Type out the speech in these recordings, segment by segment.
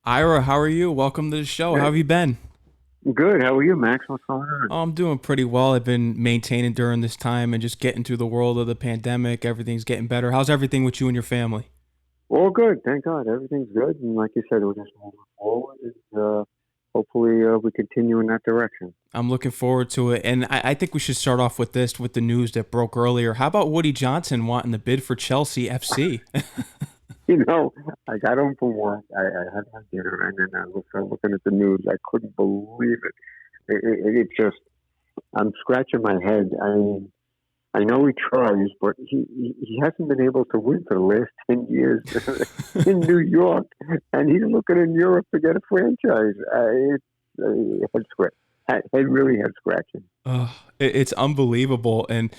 Ira, how are you? Welcome to the show. How Hey, have you been? good. How are you, Max? What's going on? Oh, I'm doing pretty well. I've been maintaining during this time and just getting through the world of the pandemic. Everything's getting better. How's everything with you and your family? All good. Thank God. Everything's good. And like you said, we're just moving forward. And, hopefully, we continue in that direction. I'm looking forward to it. And I think we should start off with this, with the news that broke earlier. How about Woody Johnson wanting to bid for Chelsea FC? You know, I got home from work. I had my dinner, and then I was looking at the news. I couldn't believe it. It just, I'm scratching my head. I mean, I know he tries, but he hasn't been able to win for the last 10 years in New York, and he's looking in Europe to get a franchise. It's head scratch. Head really head scratching. It's unbelievable. And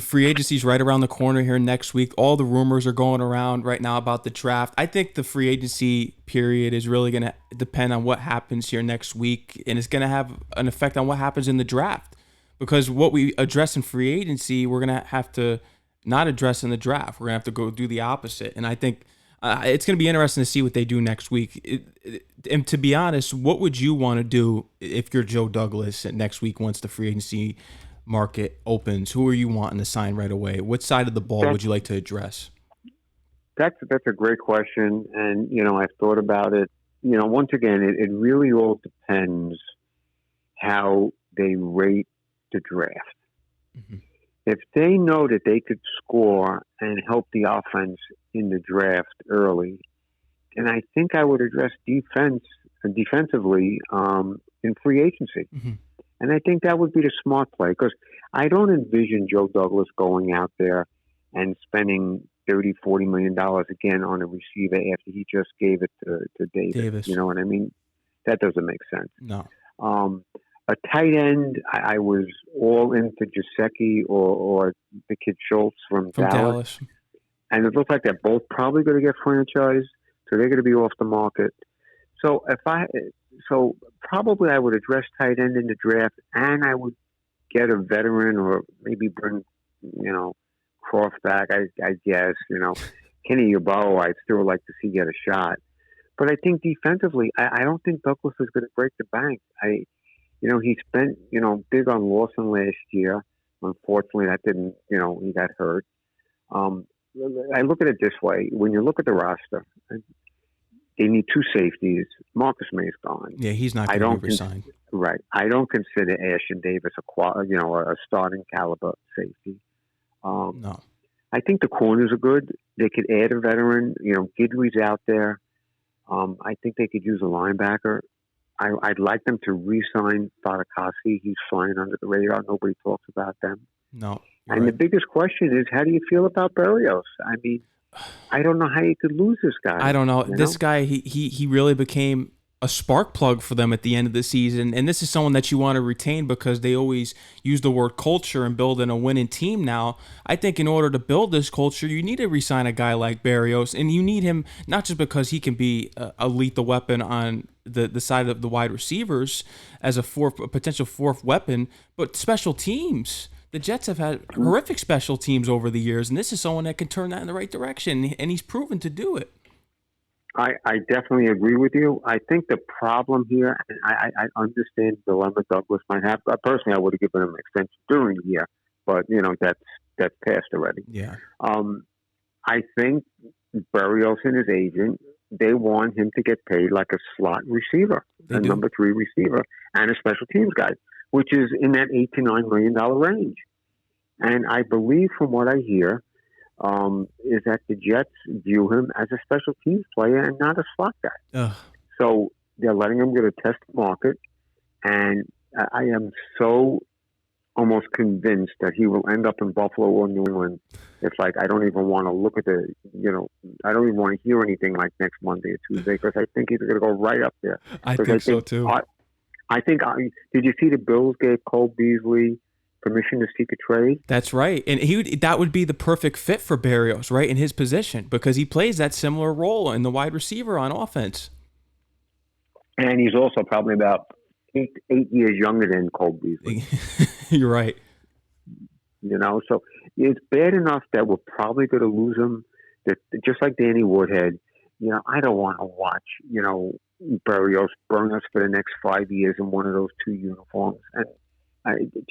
free agency's right around the corner here next week. All the rumors are going around right now about the draft. I think the free agency period is really going to depend on what happens here next week, and it's going to have an effect on what happens in the draft. Because what we address in free agency, we're going to have to not address in the draft. We're going to have to go do the opposite. And I think it's going to be interesting to see what they do next week. And to be honest, what would you want to do if you're Joe Douglas next week once the free agency market opens? Who are you wanting to sign right away? What side of the ball That's would you like to address? that's a great question, and I've thought about it. Once again, it really all depends how they rate the draft. Hmm. If they know that they could score and help the offense in the draft early, then I think I would address defensively in free agency. Hmm. And I think that would be the smart play because I don't envision Joe Douglas going out there and spending $30-40 million again on a receiver after he just gave it to Davis. You Davis. know what I mean? That doesn't make sense. No. Um, a tight end, I was all into Giuseppe or the kid Schultz from From Dallas, Dallas. and it looks like they're both probably going to get franchised, so they're going to be off the market. So so probably I would address tight end in the draft, and I would get a veteran or maybe bring Croft back. I guess Kenny Yabo. I'd still like to see get a shot, but I think defensively, I don't think Douglas is going to break the bank. He spent, big on Lawson last year. Unfortunately, that didn't, he got hurt. Um, I look at it this way. When you look at the roster, they need two safeties. Marcus May's gone. Yeah, he's not I going to be don't, resigned. right. I don't consider Ashton Davis a starting caliber safety. Um, No. I think the corners are good. They could add a veteran. Gidley's out there. I think they could use a linebacker. I'd like them to re-sign Fadakasi. He's flying under the radar. Nobody talks about them. No. You're And the right. biggest question is, how do you feel about Berrios? I mean, I don't know how you could lose this guy. I don't know. You This know? guy, he really became a spark plug for them at the end of the season. And this is someone that you want to retain because they always use the word culture and building a winning team now. I think in order to build this culture, you need to resign a guy like Barrios. And you need him not just because he can be a lethal weapon on the side of the wide receivers as a potential fourth weapon, but special teams. The Jets have had horrific special teams over the years, and this is someone that can turn that in the right direction, and he's proven to do it. I definitely agree with you. I think the problem here, and I understand the dilemma Douglas might have. Personally, I would have given him an extension during the year, but that's passed already. Yeah, I think Berrios and his agent, they want him to get paid like a slot receiver, they a do. number three receiver, and a special teams guy, which is in that $8 to $9 million range. And I believe, from what I hear, is that the Jets view him as a special teams player and not a slot guy. Ugh. So they're letting him get a test market, and I am so almost convinced that he will end up in Buffalo or New England. It's like I don't even want to look at I don't even want to hear anything like next Monday or Tuesday because I think he's going to go right up there. I Because think so too. I think, did you see the Bills gave Cole Beasley permission to seek a trade? That's right, and that would be the perfect fit for Barrios, right, in his position because he plays that similar role in the wide receiver on offense. And he's also probably about eight years younger than Cole Beasley. You're right. So it's bad enough that we're probably going to lose him. That just like Danny Woodhead, I don't want to watch, Berrios burn us for the next 5 years in one of those two uniforms. And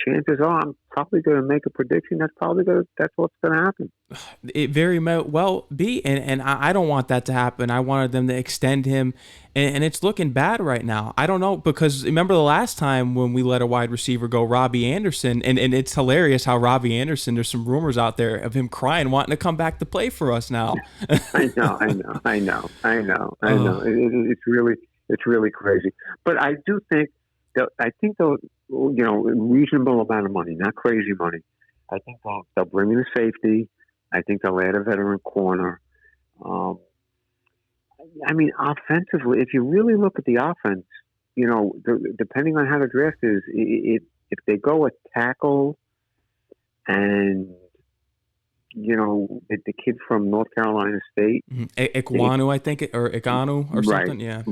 chances are, I'm probably going to make a prediction. That's what's going to happen. It very well be, and I don't want that to happen. I wanted them to extend him, and it's looking bad right now. I don't know, because remember the last time when we let a wide receiver go, Robbie Anderson, and it's hilarious how Robbie Anderson, there's some rumors out there of him crying, wanting to come back to play for us now. I know. It's really crazy. But I do think they'll, reasonable amount of money, not crazy money. I think they'll bring in a safety. I think they'll add a veteran corner. Offensively, if you really look at the offense, depending on how the draft is, if they go a tackle and, the kid from North Carolina State. Ekwonu, I think, or Ekwonu or something. Yeah.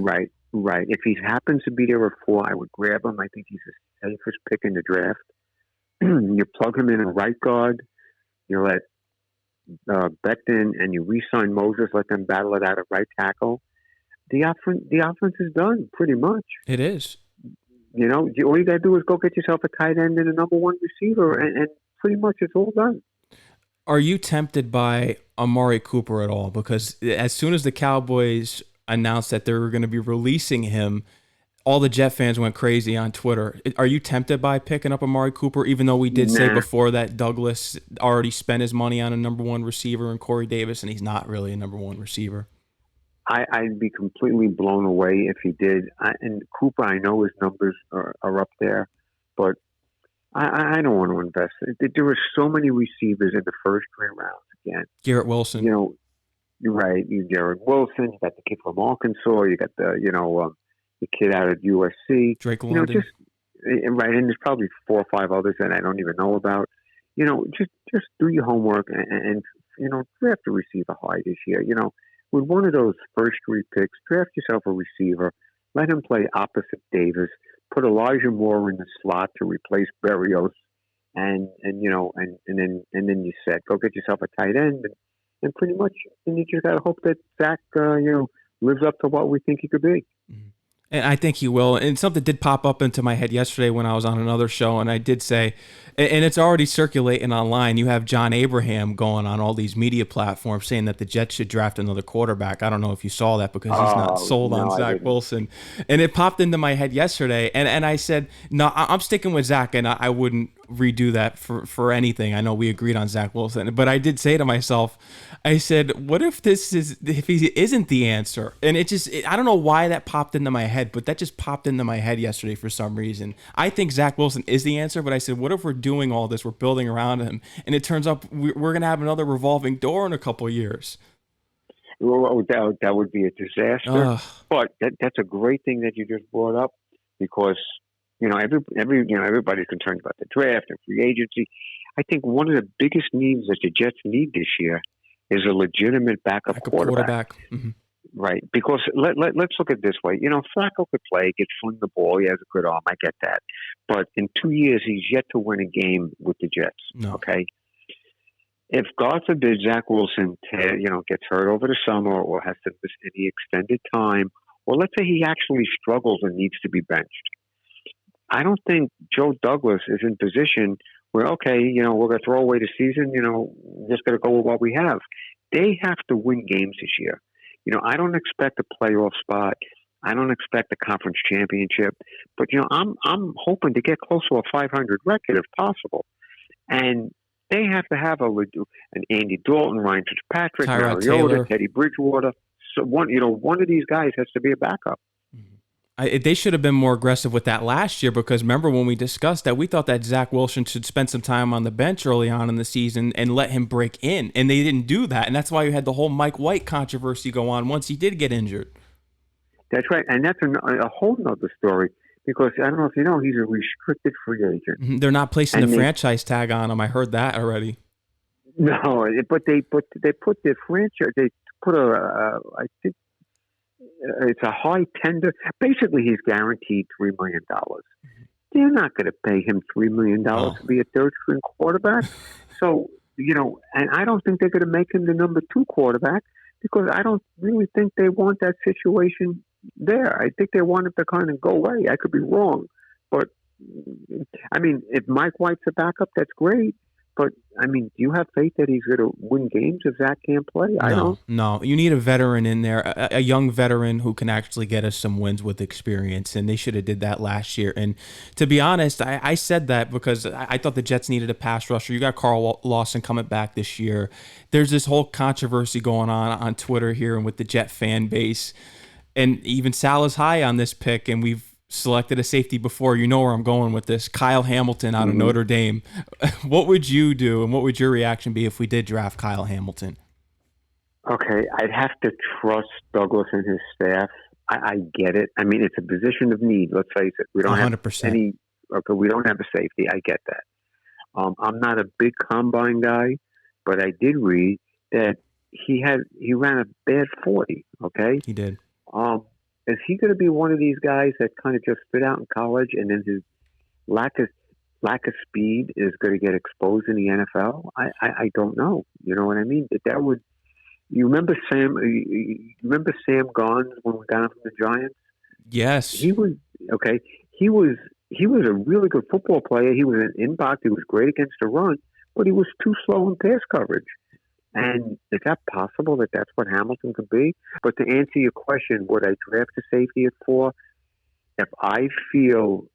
Right. If he happens to be there at 4, I would grab him. I think he's the safest pick in the draft. You plug him in a right guard. You let Becton and you re-sign Moses, let them battle it out at right tackle. The offense is done, pretty much. It is. All you got to do is go get yourself a tight end and a number one receiver, and pretty much it's all done. Are you tempted by Amari Cooper at all? Because as soon as the Cowboys announced that they were going to be releasing him, all the Jet fans went crazy on Twitter. Are you tempted by picking up Amari Cooper, even though we did say before that Douglas already spent his money on a number one receiver in Corey Davis, and he's not really a number one receiver? I'd be completely blown away if he did. And Cooper, I know his numbers are up there, but I don't want to invest. There were so many receivers in the first 3 rounds again. Garrett Wilson. You're right. Garrett Wilson. You got the kid from Arkansas. You got the kid out of USC. Drake London. Right. And there's probably 4 or 5 others that I don't even know about. Just do your homework and draft a receiver high this year. With one of those first 3 picks, draft yourself a receiver. Let him play opposite Davis. Put Elijah Moore in the slot to replace Berrios, and then you said, go get yourself a tight end, and pretty much, then you just gotta hope that Zach, lives up to what we think he could be. And I think he will. And something did pop up into my head yesterday when I was on another show, and I did say, and it's already circulating online, you have John Abraham going on all these media platforms saying that the Jets should draft another quarterback. I don't know if you saw that, because he's not sold on Zach Wilson. And it popped into my head yesterday, and I said, no, I'm sticking with Zach, and I wouldn't redo that for anything. I know we agreed on Zach Wilson, but I did say to myself, I said, what if he isn't the answer? And I don't know why that popped into my head, but that just popped into my head yesterday for some reason. I think Zach Wilson is the answer, but I said, what if we're doing all this, we're building around him, and it turns out we're going to have another revolving door in a couple of years? Well, that would be a disaster. But that's a great thing that you just brought up, because everybody's concerned about the draft and free agency. I think one of the biggest needs that the Jets need this year is a legitimate backup quarterback. Mm-hmm. Right, because let's look at it this way. Flacco could play, could fling the ball. He has a good arm. I get that. But in 2 years, he's yet to win a game with the Jets. No. Okay? If, God forbid, Zach Wilson gets hurt over the summer or has to miss any extended time, or let's say he actually struggles and needs to be benched, I don't think Joe Douglas is in position where, okay, we're going to throw away the season, we're just going to go with what we have. They have to win games this year. I don't expect a playoff spot. I don't expect a conference championship. But, I'm hoping to get close to a 500 record if possible. And they have to have an Andy Dalton, Ryan Fitzpatrick, Mariota, Teddy Bridgewater. So one of these guys has to be a backup. They should have been more aggressive with that last year, because remember when we discussed that, we thought that Zach Wilson should spend some time on the bench early on in the season and let him break in, and they didn't do that, and that's why you had the whole Mike White controversy go on once he did get injured. That's right, and that's a whole nother story, because I don't know if you know, he's a restricted free agent. Mm-hmm. They're not placing the franchise tag on him. I heard that already. No, but they put the franchise. They put I think. It's a high tender. Basically, he's guaranteed $3 million. They're not going to pay him $3 million to be a third-string quarterback. So, and I don't think they're going to make him the number 2 quarterback, because I don't really think they want that situation there. I think they want him to kind of go away. I could be wrong, but I mean, if Mike White's a backup, that's great. But I mean, do you have faith that he's going to win games if Zach can't play? I don't. No. You need a veteran in there, a young veteran who can actually get us some wins with experience, and they should have did that last year. And to be honest, I said that because I thought the Jets needed a pass rusher. You got Carl Lawson coming back this year. There's this whole controversy going on Twitter here and with the Jet fan base, and even Sal is high on this pick, and we've selected a safety before. You know where I'm going with this. Kyle Hamilton out of Notre Dame. What would you do, and what would your reaction be if we did draft Kyle Hamilton? Okay, I'd have to trust Douglas and his staff. I get it. I mean, it's a position of need. Let's face it. We don't 100%. have any. Okay, we don't have a safety. I get that. I'm not a big combine guy, but I did read that he ran a bad 40. Okay, He did. Is he going to be one of these guys that kind of just spit out in college, and then his lack of speed is going to get exposed in the NFL? I don't know. You know what I mean? That would. You remember Sam? You remember Sam Gons when we got him from the Giants? Yes. He was okay. He was a really good football player. He was an inbox. He was great against the run, but he was too slow in pass coverage. And is that possible that that's what Hamilton could be? But to answer your question, would I draft a safety at 4? If I feel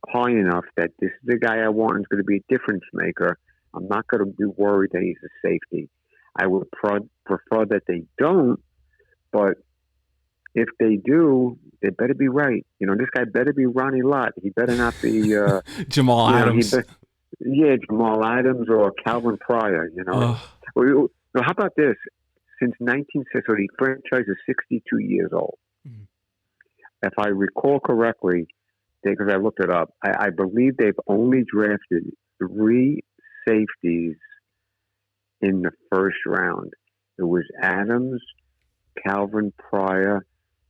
high enough that this is the guy I want and is going to be a difference maker, I'm not going to be worried that he's a safety. I would prefer that they don't, but if they do, they better be right. You know, this guy better be Ronnie Lott. He better not be Jamal Adams. Jamal Adams or Calvin Pryor, you know. Well, how about this? Since 1960, the franchise is 62 years old. Mm-hmm. If I recall correctly, because I looked it up, I believe they've only drafted 3 safeties in the first round. It was Adams, Calvin Pryor,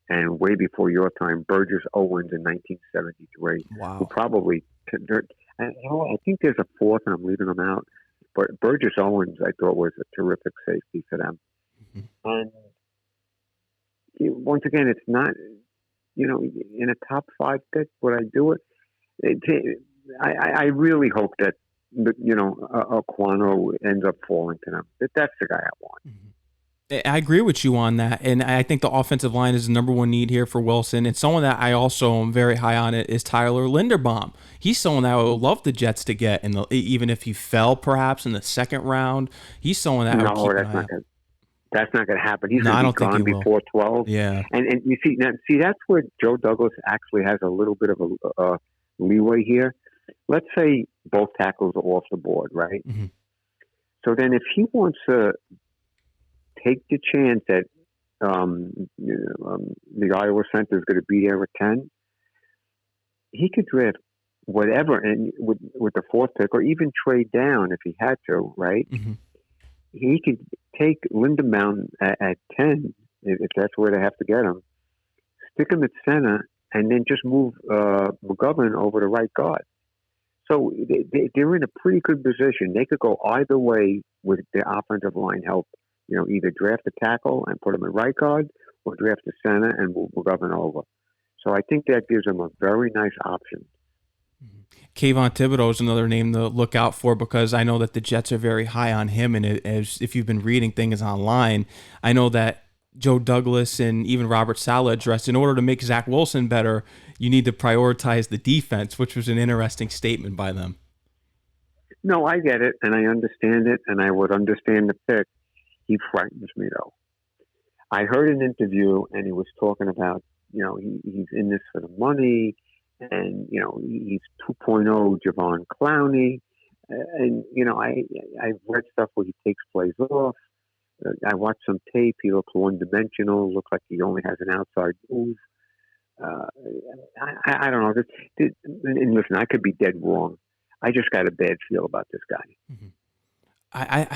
and way before your time, Burgess Owens in 1973. Wow. Who probably, I think there's a 4th, and I'm leaving them out. But Burgess Owens, I thought, was a terrific safety for them. Mm-hmm. And once again, it's not, you know, in a top 5 pick, would I do it? I really hope that, you know, Ekwonu ends up falling to them. That's the guy I want. Mm-hmm. I agree with you on that, and I think the offensive line is the number 1 need here for Wilson. And someone that I also am very high on it is Tyler Linderbaum. He's someone that I would love the Jets to get, even if he fell perhaps in the 2nd round. He's someone that I would keep an eye on. That's not going to happen. He's going to be gone before 12. Yeah, and you see that's where Joe Douglas actually has a little bit of a leeway here. Let's say both tackles are off the board, right? Mm-hmm. So then, if he wants to take the chance that the Iowa center is going to be there at 10, he could draft whatever, and with the 4th pick, or even trade down if he had to, right? Mm-hmm. He could take Linderbaum at 10, if that's where they have to get him, stick him at center, and then just move McGovern over to right guard. So they're in a pretty good position. They could go either way with their offensive line help. You know, either draft a tackle and put him at right guard, or draft a center and move McGovern over. So I think that gives them a very nice option. Kayvon Thibodeaux is another name to look out for, because I know that the Jets are very high on him. And if you've been reading things online, I know that Joe Douglas and even Robert Saleh addressed, in order to make Zach Wilson better, you need to prioritize the defense, which was an interesting statement by them. No, I get it, and I understand it, and I would understand the pick. He frightens me, though. I heard an interview, and he was talking about, you know, he's in this for the money, and, you know, he's 2.0 Javon Clowney. And, you know, I've read stuff where he takes plays off. I watched some tape. He looks one-dimensional, looks like he only has an outside move. I don't know. And listen, I could be dead wrong. I just got a bad feel about this guy. Mm-hmm.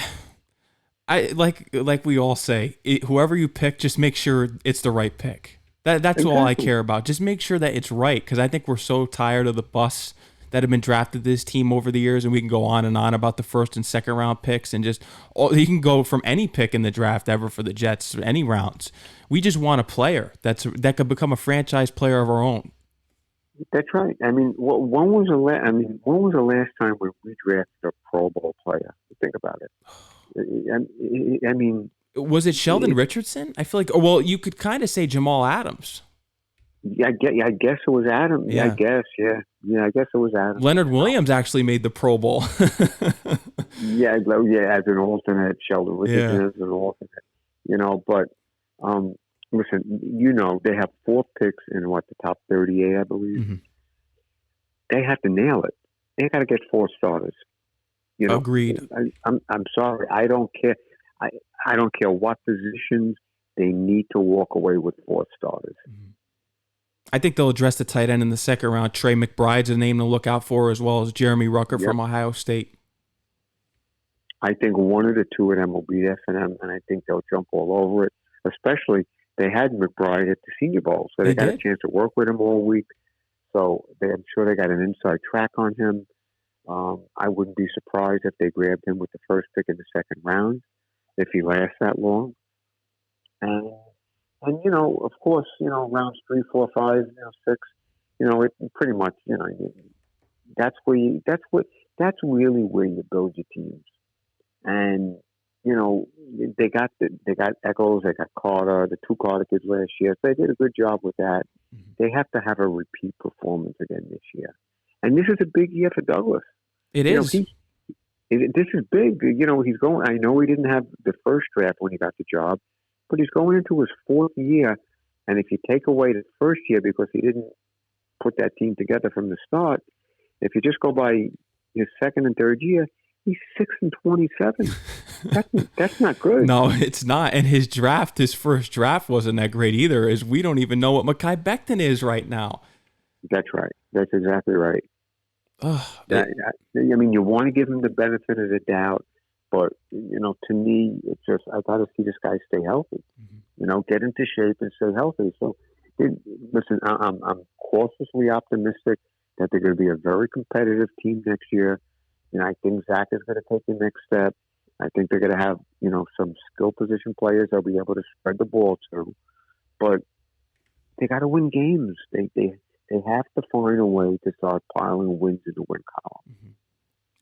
I like we all say, whoever you pick, just make sure it's the right pick. That's exactly all I care about. Just make sure that it's right, because I think we're so tired of the bus that have been drafted to this team over the years, and we can go on and on about the first and second round picks, and just you can go from any pick in the draft ever for the Jets, any rounds. We just want a player that could become a franchise player of our own. That's right. I mean, when was the last time when we drafted a Pro Bowl player? Think about it. I mean, was it Sheldon Richardson? I feel like, well, you could kind of say Jamal Adams. Yeah, I guess it was Adams. Yeah. I guess it was Adams. Leonard Williams actually made the Pro Bowl. yeah, as an alternate. Sheldon Richardson as an alternate. But listen, they have 4 picks in the top 38, I believe. Mm-hmm. They have to nail it. They got to get 4 starters. Agreed. I'm sorry. I don't care. I don't care what positions. They need to walk away with 4 starters. Mm-hmm. I think they'll address the tight end in the second round. Trey McBride's a name to look out for, as well as Jeremy Rucker from Ohio State. I think one of the 2 of them will be there for them, and I think they'll jump all over it. Especially, they had McBride at the Senior Bowl, so they got a chance to work with him all week. So I'm sure they got an inside track on him. I wouldn't be surprised if they grabbed him with the first pick in the second round, if he lasts that long. And of course, rounds 3, 4, 5, 6, it pretty much, that's really where you build your teams. And, they got Echols, they got Carter, the 2 Carter kids last year. So they did a good job with that. Mm-hmm. They have to have a repeat performance again this year. And this is a big year for Douglas. It is. This is big. He's going, I know he didn't have the first draft when he got the job, but he's going into his 4th year. And if you take away the first year because he didn't put that team together from the start, if you just go by his second and third year, he's 6-27. That's not good. No, it's not. And his first draft wasn't that great either, as we don't even know what Mekhi Becton is right now. That's right. That's exactly right. You want to give him the benefit of the doubt, but, to me, it's just, I got to see this guy stay healthy. Mm-hmm. Get into shape and stay healthy. So, listen, I'm cautiously optimistic that they're going to be a very competitive team next year. I think Zach is going to take the next step. I think they're going to have, some skill position players they'll be able to spread the ball to. But they got to win games. They have to find a way to start piling wins in the win column. Mm-hmm.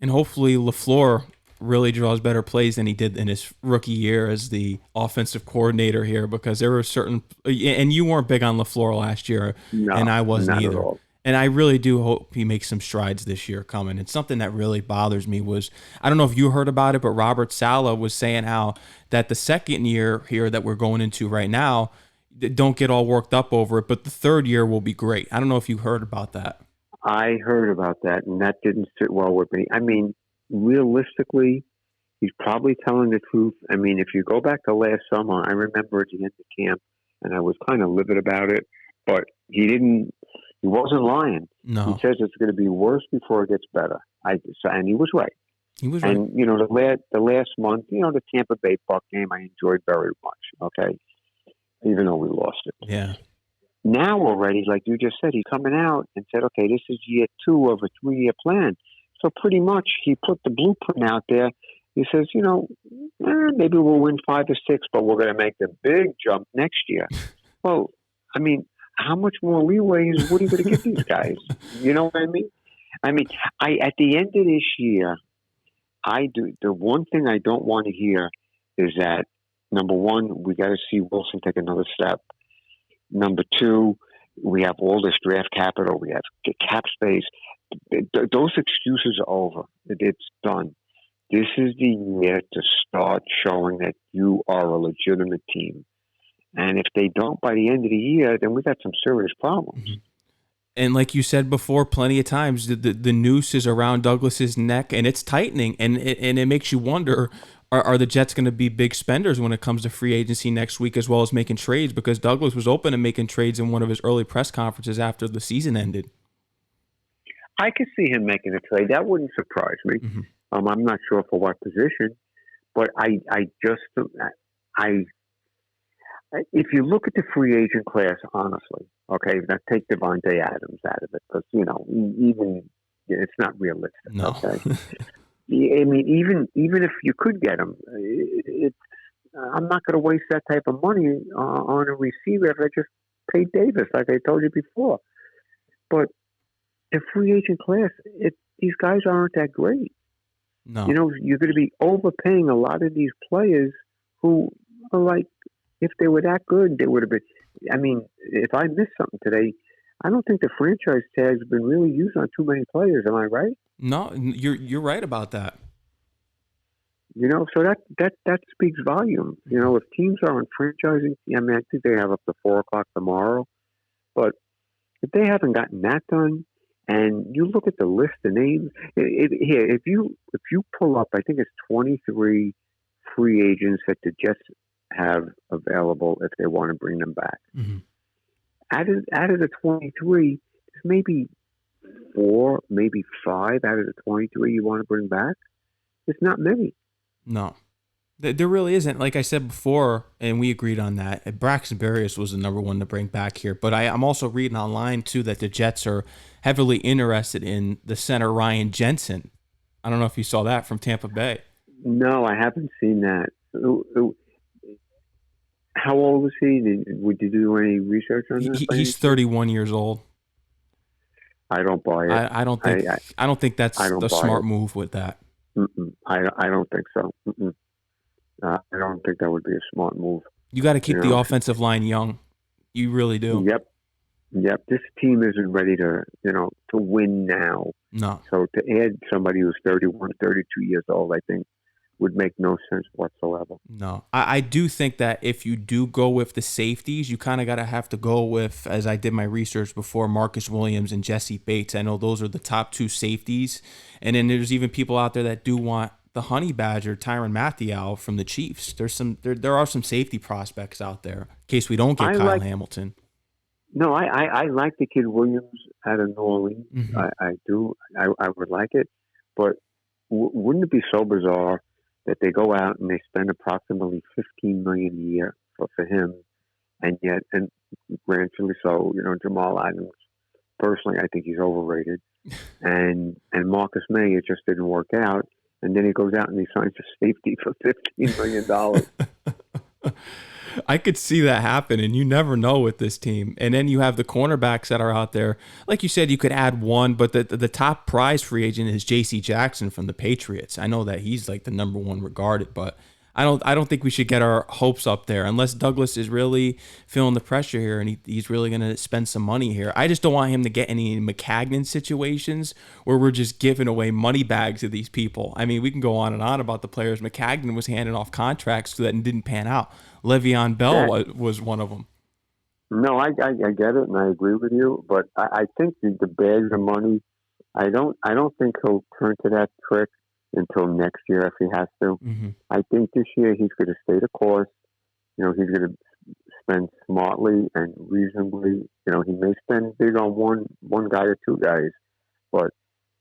And hopefully LaFleur really draws better plays than he did in his rookie year as the offensive coordinator here, because there were certain, and you weren't big on LaFleur last year, and I wasn't either. And I really do hope he makes some strides this year coming. And something that really bothers me was, I don't know if you heard about it, but Robert Saleh was saying how that the second year here that we're going into right now, don't get all worked up over it, but the third year will be great. I don't know if you heard about that. I heard about that, and that didn't sit well with me. I mean, realistically, he's probably telling the truth. I mean, if you go back to last summer, I remember at the end of camp, and I was kind of livid about it, but he wasn't lying. No. He says it's going to be worse before it gets better. And he was right. He was right. And, the last month, the Tampa Bay Buck game I enjoyed very much, okay? Even though we lost it. Yeah. Now already, like you just said, he's coming out and said, okay, this is year 2 of a 3-year plan. So pretty much he put the blueprint out there. He says, maybe we'll win 5 or 6, but we're going to make the big jump next year. Well, I mean, how much more leeway is Woody going to give these guys? You know what I mean? I mean, at the end of this year, the one thing I don't want to hear is that, number one, we got to see Wilson take another step. Number 2, we have all this draft capital. We have cap space. Those excuses are over. It's done. This is the year to start showing that you are a legitimate team. And if they don't by the end of the year, then we got some serious problems. Mm-hmm. And like you said before, plenty of times, the noose is around Douglas's neck, and it's tightening, and it makes you wonder, are the Jets going to be big spenders when it comes to free agency next week, as well as making trades? Because Douglas was open to making trades in one of his early press conferences after the season ended. I could see him making a trade. That wouldn't surprise me. Mm-hmm. I'm not sure for what position, but if you look at the free agent class, honestly, okay, now take Devontae Adams out of it, because, even it's not realistic. No. Okay. I mean, even if you could get him, I'm not going to waste that type of money on a receiver if I just paid Davis, like I told you before. But the free agent class, these guys aren't that great. No. You're going to be overpaying a lot of these players who are like, if they were that good, they would have been. I mean, if I missed something today, I don't think the franchise tag's been really used on too many players. Am I right? No, you're right about that. So that speaks volume. If teams aren't franchising, I mean, I think they have up to 4:00 tomorrow, but if they haven't gotten that done, and you look at the list of names, here, if you pull up, I think it's 23 free agents that the Jets have available if they want to bring them back. Mm-hmm. Out of the 23, there's maybe 4, maybe 5 out of the 23 you want to bring back. It's not many. No, there really isn't. Like I said before, and we agreed on that, Braxton Berrios was the number one to bring back here. But I'm also reading online, too, that the Jets are heavily interested in the center Ryan Jensen. I don't know if you saw that from Tampa Bay. No, I haven't seen that. How old is he? Would you do any research on that? He's 31 years old. I don't buy it. I don't think that's the smart move with that. I don't think so. I don't think that would be a smart move. You got to keep the offensive line young. You really do. Yep. This team isn't ready to win now. No. So to add somebody who's 31, 32 years old, I think would make no sense whatsoever. No. I do think that if you do go with the safeties, you kind of have to go with, as I did my research before, Marcus Williams and Jesse Bates. I know those are the top 2 safeties. And then there's even people out there that do want the Honey Badger, Tyrann Mathieu from the Chiefs. There are some safety prospects out there in case we don't get Kyle Hamilton. No, I like the kid Williams out of New Orleans. Mm-hmm. I do. I would like it. But wouldn't it be so bizarre that they go out and they spend approximately $15 million a year for him, and yet, and granted so, Jamal Adams, personally, I think he's overrated, and Marcus May, it just didn't work out, and then he goes out and he signs a safety for $15 million. I could see that happen, and you never know with this team. And then you have the cornerbacks that are out there. Like you said, you could add one, but the top prize free agent is J.C. Jackson from the Patriots. I know that he's like the number one regarded, but I don't think we should get our hopes up there unless Douglas is really feeling the pressure here and he's really going to spend some money here. I just don't want him to get any McCagnon situations where we're just giving away money bags to these people. I mean, we can go on and on about the players. McCagnon was handing off contracts that didn't pan out. Le'Veon Bell was one of them. No, I get it, and I agree with you. But I think the bags of money, I don't think he'll turn to that trick until next year if he has to. Mm-hmm. I think this year he's going to stay the course. He's going to spend smartly and reasonably. He may spend big on one guy or 2 guys, but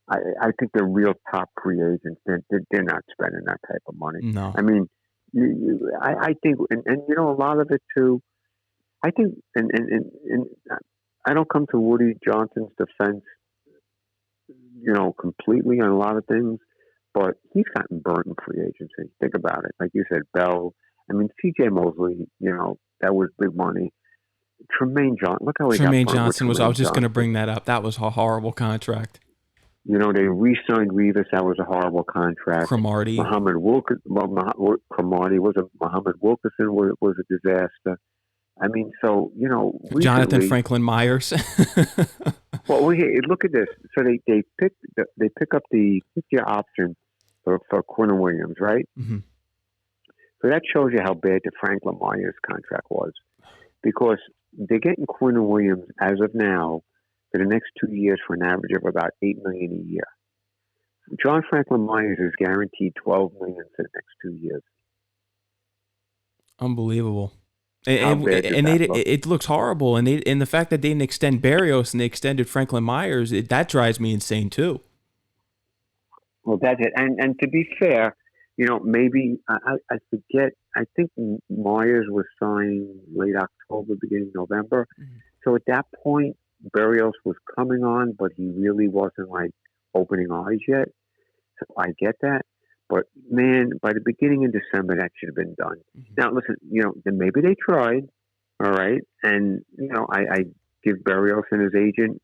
I think the real top free agents, they're not spending that type of money. No. I mean, I think, and a lot of it too, I think, and I don't come to Woody Johnson's defense, completely on a lot of things, but he's gotten burnt in free agency. Think about it. Like you said, Bell. I mean, C.J. Mosley, that was big money. Tremaine Johnson, look how he got burnt. Tremaine Johnson was, I was just going to bring that up. That was a horrible contract. They re-signed Revis. That was a horrible contract. Cromartie. Muhammad Wilkerson was a disaster. I mean, so, recently, Jonathan Franklin Myers. Well, look at this. So they pick up the 5-year option for Quinn Williams, right? Mm-hmm. So that shows you how bad the Franklin Myers contract was, because they're getting Quinn Williams as of now for the next 2 years for an average of about $8 million a year. John Franklin Myers is guaranteed $12 million for the next 2 years. Unbelievable. And it looks horrible. And the fact that they didn't extend Berrios and they extended Franklin Myers, that drives me insane too. Well, that's it. And to be fair, maybe I forget. I think Myers was signed late October, beginning November. Mm-hmm. So at that point, Berrios was coming on, but he really wasn't like opening eyes yet. So I get that. But man, by the beginning of December, that should have been done. Mm-hmm. Now, listen, then maybe they tried, all right, and I give Barrios and his agent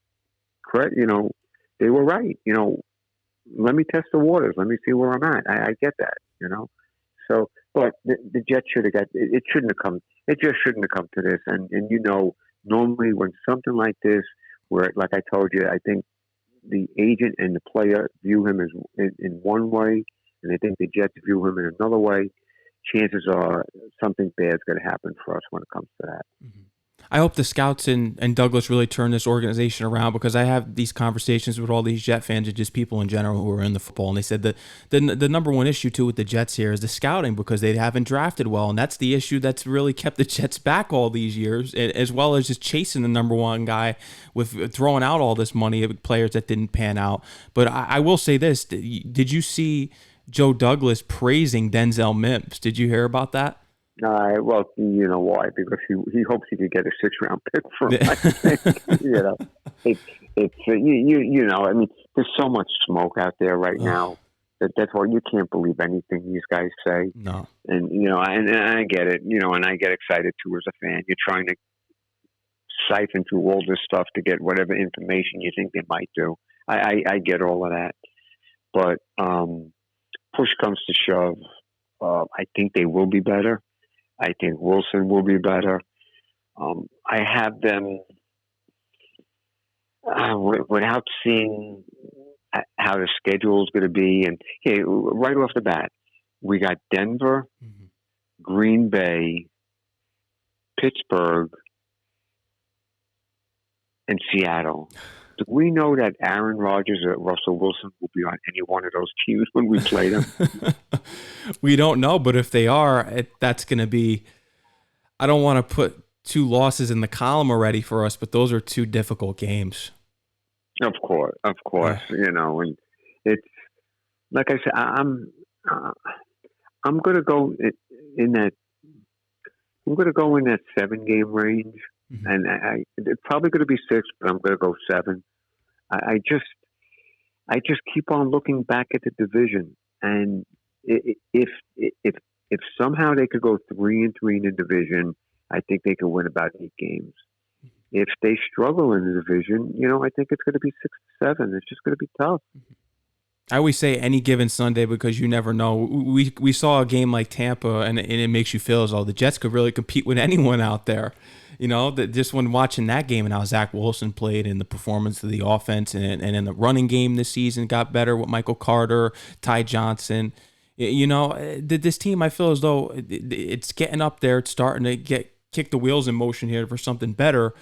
credit. They were right. Let me test the waters. Let me see where I'm at. I get that. So, but the Jets should have got. It shouldn't have come. It just shouldn't have come to this. And normally when something like this, where like I told you, I think the agent and the player view him as in one way, and I think the Jets view him in another way. Chances are something bad is going to happen for us when it comes to that. Mm-hmm. I hope the scouts and Douglas really turn this organization around, because I have these conversations with all these Jet fans and just people in general who are in the football, and they said that the number one issue too with the Jets here is the scouting, because they haven't drafted well, and that's the issue that's really kept the Jets back all these years, as well as just chasing the number one guy with throwing out all this money at players that didn't pan out. But I will say this: did you see Joe Douglas praising Denzel Mims? Did you hear about that? Well, you know why? Because he hopes he could get a 6-round pick from him. I think. It's I mean, there's so much smoke out there right now that's why you can't believe anything these guys say. No, and and I get it. And I get excited too as a fan. You're trying to siphon through all this stuff to get whatever information you think they might do. I get all of that, but push comes to shove, I think they will be better. I think Wilson will be better. I have them without seeing how the schedule is going to be. And hey, right off the bat, we got Denver, mm-hmm. Green Bay, Pittsburgh, and Seattle. Do we know that Aaron Rodgers or Russell Wilson will be on any one of those teams when we play them? We don't know, but if they are, that's going to be – I don't want to put 2 losses in the column already for us, but those are 2 difficult games. Of course. And it's – like I said, I'm going to go in that – I'm going to go in that 7-game range. Mm-hmm. And it's probably going to be 6, but I'm going to go 7. I just keep on looking back at the division, and if somehow they could go 3-3 in the division, I think they could win about 8 games. If they struggle in the division, I think it's going to be 6-7. It's just going to be tough. I always say any given Sunday, because you never know. We saw a game like Tampa, and it makes you feel as though the Jets could really compete with anyone out there. That just when watching that game and how Zach Wilson played, and the performance of the offense, and in the running game this season got better with Michael Carter, Ty Johnson. This team, I feel as though it's getting up there. It's starting to kick the wheels in motion here for something better.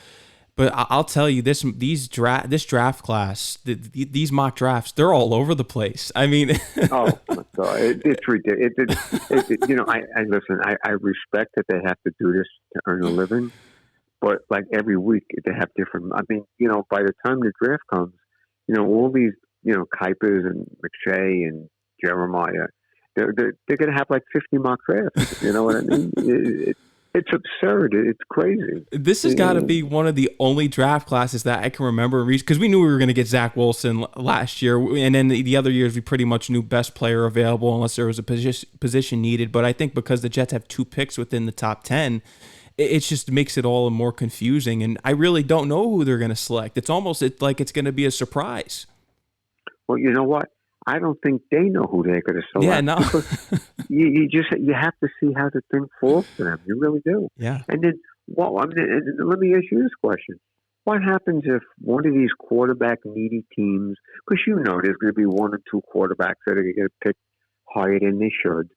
But I'll tell you, this draft class, these mock drafts, they're all over the place. I mean, oh my God, it's ridiculous. I listen. I respect that they have to do this to earn a living, but like every week they have different. I mean, by the time the draft comes, all these, Kuipers and McShay and Jeremiah, they're going to have like 50 mock drafts. You know what I mean? It's absurd. It's crazy. This has got to be one of the only draft classes that I can remember, because we knew we were going to get Zach Wilson last year, and then the other years we pretty much knew best player available unless there was a position needed. But I think because the Jets have 2 picks within the top 10, it just makes it all more confusing, and I really don't know who they're going to select. It's almost like it's going to be a surprise. Well, you know what? I don't think they know who they're going to select. Yeah, no. you have to see how the thing falls to them. You really do. Yeah. And then, let me ask you this question: what happens if one of these quarterback needy teams, because there's going to be 1 or 2 quarterbacks that are going to get picked higher than they should,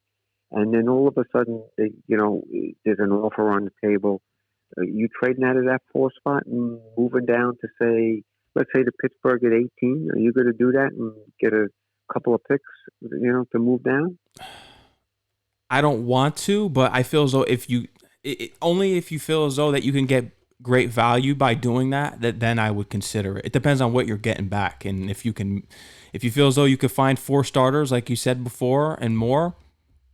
and then all of a sudden, there's an offer on the table. You trading out of that 4 spot and moving down to let's say the Pittsburgh at 18. Are you going to do that and get a couple of picks, to move down? I don't want to, but I feel as though only if you feel as though that you can get great value by doing that then I would consider it. It depends on what you're getting back, and if you feel as though you could find 4 starters like you said before and more,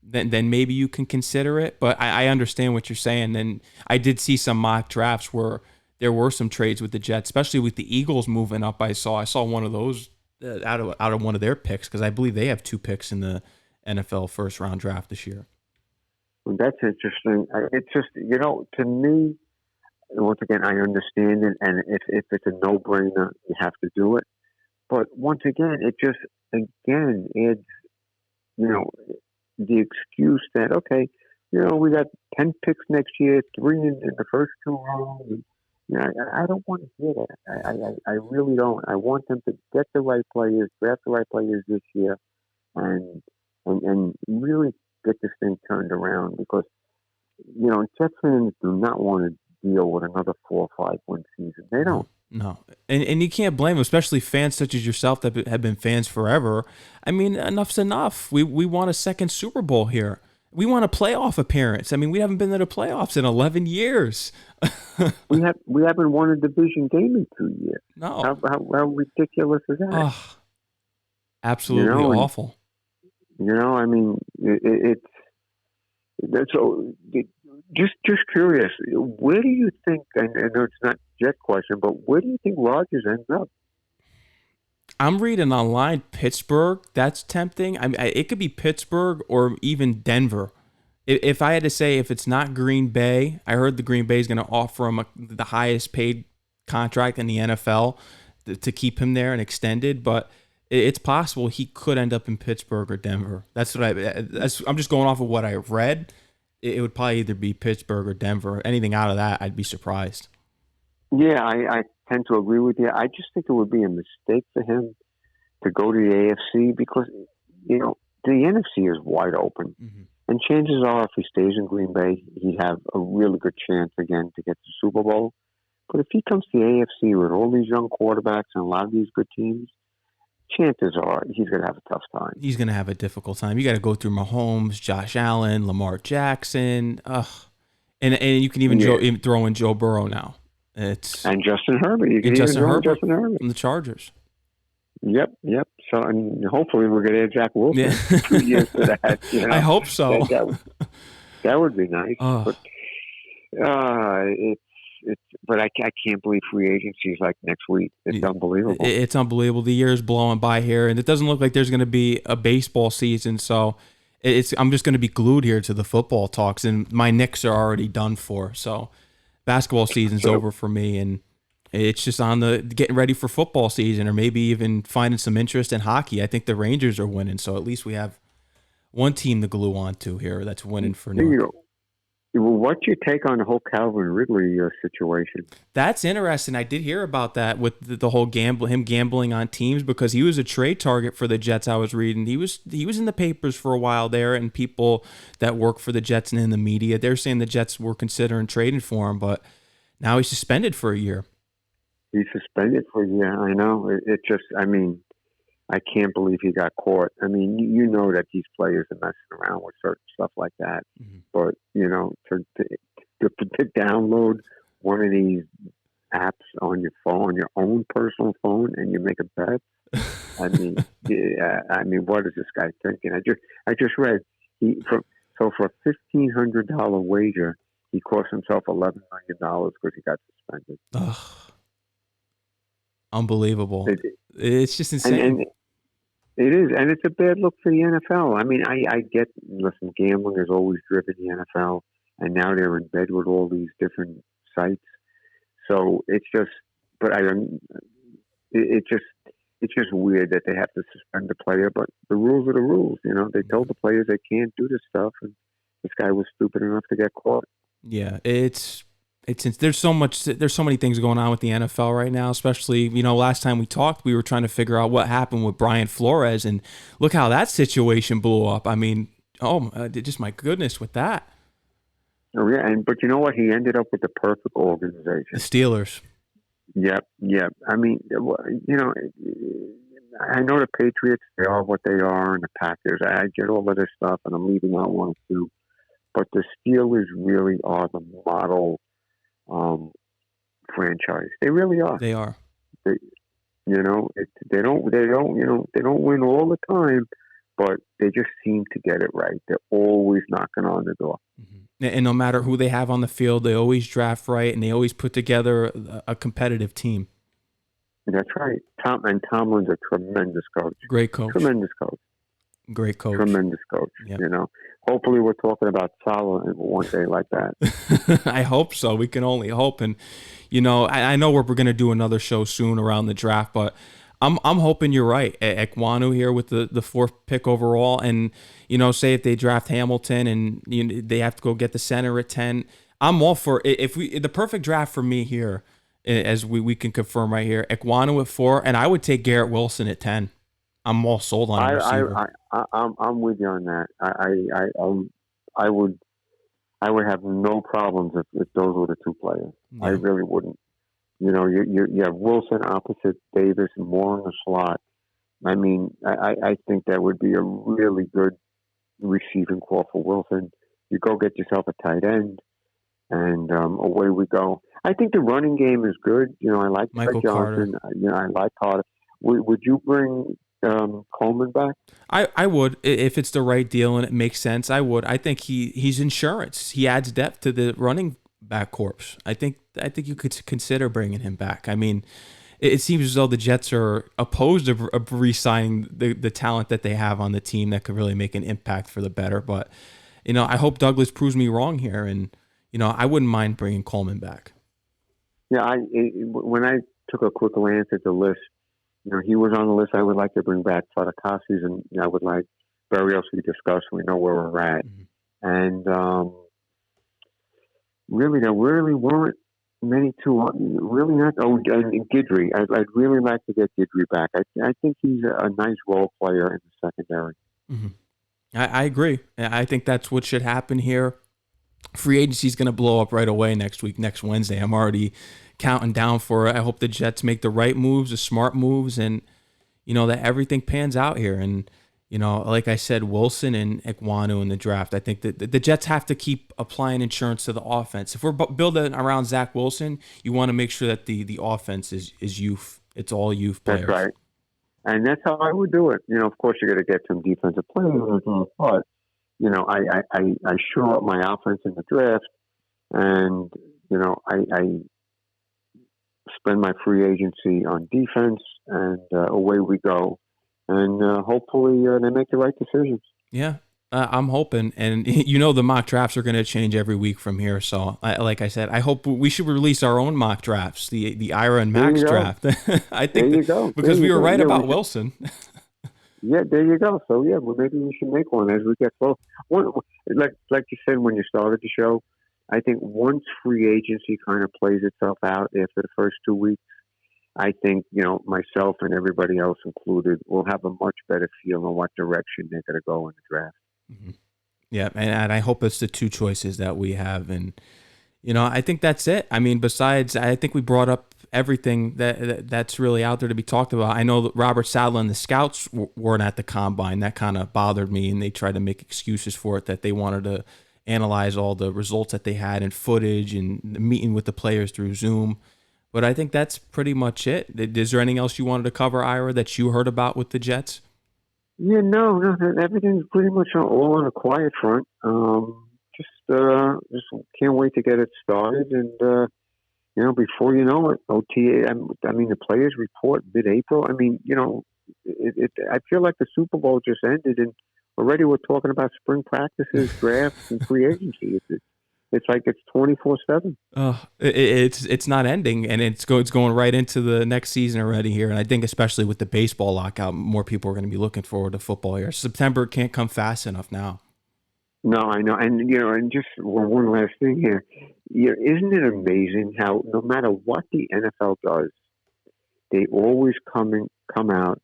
then maybe you can consider it. But I understand what you're saying, and I did see some mock drafts where there were some trades with the Jets, especially with the Eagles moving up. I saw one of those out of one of their picks, because I believe they have 2 picks in the NFL first round draft this year. Well, that's interesting. It's just, to me, once again, I understand it, and if it's a no-brainer, you have to do it. But once again, it just, again, adds, the excuse that, okay, we got 10 picks next year, 3 in the first 2 rounds. I don't want to hear that. I really don't. I want them to get the right players, draft the right players this year, and really get this thing turned around, because, Jets fans do not want to deal with another 4 or 5 win season. They don't. No. And you can't blame them, especially fans such as yourself that have been fans forever. I mean, enough's enough. We want a second Super Bowl here. We want a playoff appearance. I mean, we haven't been to the playoffs in 11 years. we haven't won a division game in 2 years. No. How ridiculous is that? Oh, absolutely awful. I mean, it's so. Just curious, where do you think? I know it's not a Jet question, but where do you think Rodgers ends up? I'm reading online Pittsburgh. That's tempting. It could be Pittsburgh or even Denver. If I had to say, if it's not Green Bay, I heard the Green Bay is going to offer him the highest paid contract in the NFL to keep him there and extended. But it's possible he could end up in Pittsburgh or Denver. I'm just going off of what I read. It would probably either be Pittsburgh or Denver. Anything out of that, I'd be surprised. Yeah, I tend to agree with you. I just think it would be a mistake for him to go to the AFC, because, the NFC is wide open. Mm-hmm. And chances are, if he stays in Green Bay, he'd have a really good chance again to get to the Super Bowl. But if he comes to the AFC with all these young quarterbacks and a lot of these good teams, chances are he's going to have a tough time. He's going to have a difficult time. You got to go through Mahomes, Josh Allen, Lamar Jackson. And you can even throw in Joe Burrow now. And Justin Herbert. You can even throw in Justin Herbert from the Chargers. Yep. So, and hopefully we're going to add Zach Wilson 2 years to that. I hope so. That would be nice. But but I can't believe free agency is like next week. It's unbelievable. It's unbelievable. The year is blowing by here, and it doesn't look like there's going to be a baseball season. So I'm just going to be glued here to the football talks, and my Knicks are already done for. So basketball season's over for me, and it's just on the getting ready for football season, or maybe even finding some interest in hockey. I think the Rangers are winning, so at least we have one team to glue on to here that's winning for New. Well, what's your take on the whole Calvin Ridley situation? That's interesting. I did hear about that with the whole him gambling on teams, because he was a trade target for the Jets. I was reading he was in the papers for a while there, and people that work for the Jets and in the media, they're saying the Jets were considering trading for him, but now he's suspended for a year. He's suspended for a year. I know. It just, I can't believe he got caught. I mean, that these players are messing around with certain stuff like that. Mm-hmm. But, to download one of these apps on your phone, your own personal phone, and you make a bet. What is this guy thinking? I just read for a $1,500 wager, he cost himself $11 million because he got suspended. Ugh. Unbelievable. It's just insane. And it is, and it's a bad look for the NFL. I mean, I get, listen, gambling has always driven the NFL, and now they're in bed with all these different sites. So it's just, it's just weird that they have to suspend the player. But the rules are the rules. They told the players they can't do this stuff, and this guy was stupid enough to get caught. Yeah, it's there's so many things going on with the NFL right now, especially, last time we talked, we were trying to figure out what happened with Brian Flores, and look how that situation blew up. I mean, just my goodness with that. Oh yeah, but you know what? He ended up with the perfect organization. The Steelers. Yep. I mean, I know the Patriots, they are what they are, and the Packers. I get all of this stuff, and I'm leaving out one or two. But the Steelers really are the model franchise. They really are. They are. They don't win all the time, but they just seem to get it right. They're always knocking on the door. Mm-hmm. And no matter who they have on the field, they always draft right, and they always put together a competitive team. That's right. Tomlin's a tremendous coach. Great coach. Tremendous coach. Great coach. Tremendous coach. Yep. Hopefully we're talking about Saleh one day like that. I hope so. We can only hope. And I know we're going to do another show soon around the draft, but I'm hoping you're right. Ekwonu here with the fourth pick overall, and say if they draft Hamilton and they have to go get the center at 10. I'm all for it. The perfect draft for me here, as we can confirm right here, Ekwonu at 4, and I would take Garrett Wilson at 10. I'm all sold on a receiver. I'm with you on that. I would have no problems if those were the two players. Yeah. I really wouldn't. You have Wilson opposite Davis, more in the slot. I mean, I think that would be a really good receiving call for Wilson. You go get yourself a tight end, and away we go. I think the running game is good. I like Michael Johnson. Carter. I like Carter. Would you bring Coleman back? I would, if it's the right deal and it makes sense. I would. I think he's insurance. He adds depth to the running back corps. I think you could consider bringing him back. I mean, it seems as though the Jets are opposed to re-signing the talent that they have on the team that could really make an impact for the better. But I hope Douglas proves me wrong here, and I wouldn't mind bringing Coleman back. Yeah, when I took a quick glance at the list, he was on the list. I would like to bring back Fadakasi, and I would like Berrios. We discussed. We know where we're at, and really, there really weren't many two. Really not. Oh, and Guidry. I'd really like to get Guidry back. I think he's a nice role player in the secondary. Mm-hmm. I agree. I think that's what should happen here. Free agency is going to blow up right away next Wednesday. I'm already counting down for it. I hope the Jets make the right moves, the smart moves, and that everything pans out here. And like I said, Wilson and Ekwonu in the draft. I think that the Jets have to keep applying insurance to the offense. If we're building around Zach Wilson, you want to make sure that the offense is youth. It's all youth players. That's right, and that's how I would do it. Of course, you're going to get some defensive players, but I shore up my offense in the draft, and I spend my free agency on defense, and away we go. And hopefully they make the right decisions. Yeah, I'm hoping. And the mock drafts are going to change every week from here. So, like I said, I hope we should release our own mock drafts, the Ira and Max draft. I think there you go. Because we were right about Wilson. Yeah, there you go. So, yeah, well, maybe we should make one as we get close. Like you said when you started the show, I think once free agency kind of plays itself out after the first 2 weeks, I think, myself and everybody else included will have a much better feel on what direction they're going to go in the draft. Mm-hmm. Yeah, and I hope it's the two choices that we have. And, I think that's it. I mean, besides, I think we brought up everything that's really out there to be talked about. I know that Robert Saleh and the scouts weren't at the combine. That kind of bothered me, and they tried to make excuses for it, that they wanted to analyze all the results that they had and footage and meeting with the players through Zoom. But I think that's pretty much it. Is there anything else you wanted to cover, Ira, that you heard about with the Jets? Yeah, no, everything's pretty much all on a quiet front. Just can't wait to get it started, and before you know it, OTA. I mean, the players report mid-April. I mean, I feel like the Super Bowl just ended, and already we're talking about spring practices, drafts, and free agency. It's like it's 24/7. It's not ending, and it's going right into the next season already here. And I think especially with the baseball lockout, more people are going to be looking forward to football here. September can't come fast enough now. No, I know, and just one last thing here. Isn't it amazing how no matter what the NFL does, they always come out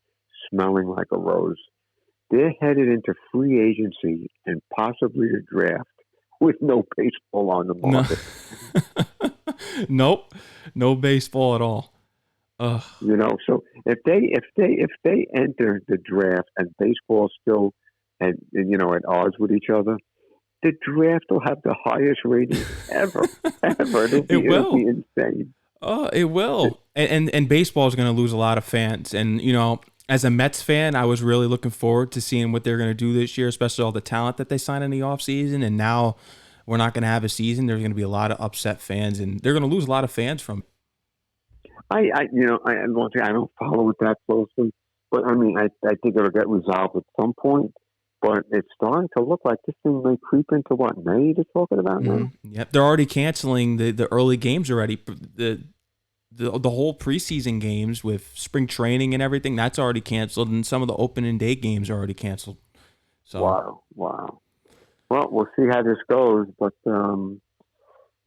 smelling like a rose. They're headed into free agency and possibly the draft with no baseball on the market. Nope, no baseball at all. So if they enter the draft and baseball still at odds with each other, the draft will have the highest rating ever. It'll be insane. Oh, it will. And baseball is going to lose a lot of fans. And as a Mets fan, I was really looking forward to seeing what they're going to do this year, especially all the talent that they signed in the offseason. And now we're not going to have a season. There's going to be a lot of upset fans, and they're going to lose a lot of fans from it. One thing, I don't follow it that closely, but I mean, I think it'll get resolved at some point. But it's starting to look like this thing may creep into what May they're talking about now. Yep, they're already canceling the early games already. The whole preseason games with spring training and everything, that's already canceled, and some of the opening day games are already canceled. So Wow. Well, we'll see how this goes, but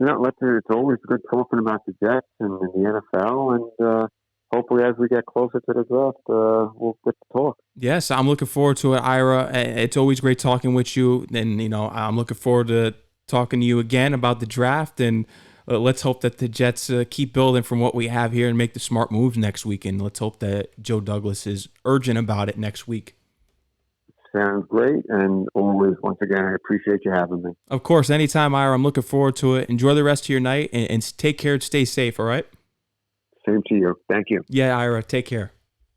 it's always good talking about the Jets and the NFL, and hopefully as we get closer to the draft, we'll get to talk. Yes, I'm looking forward to it, Ira. It's always great talking with you, and I'm looking forward to talking to you again about the draft, and let's hope that the Jets keep building from what we have here and make the smart moves next week, and let's hope that Joe Douglas is urgent about it next week. Sounds great, and always, once again, I appreciate you having me. Of course, anytime, Ira. I'm looking forward to it. Enjoy the rest of your night, and take care and stay safe, all right? Same to you. Thank you. Yeah, Ira, take care.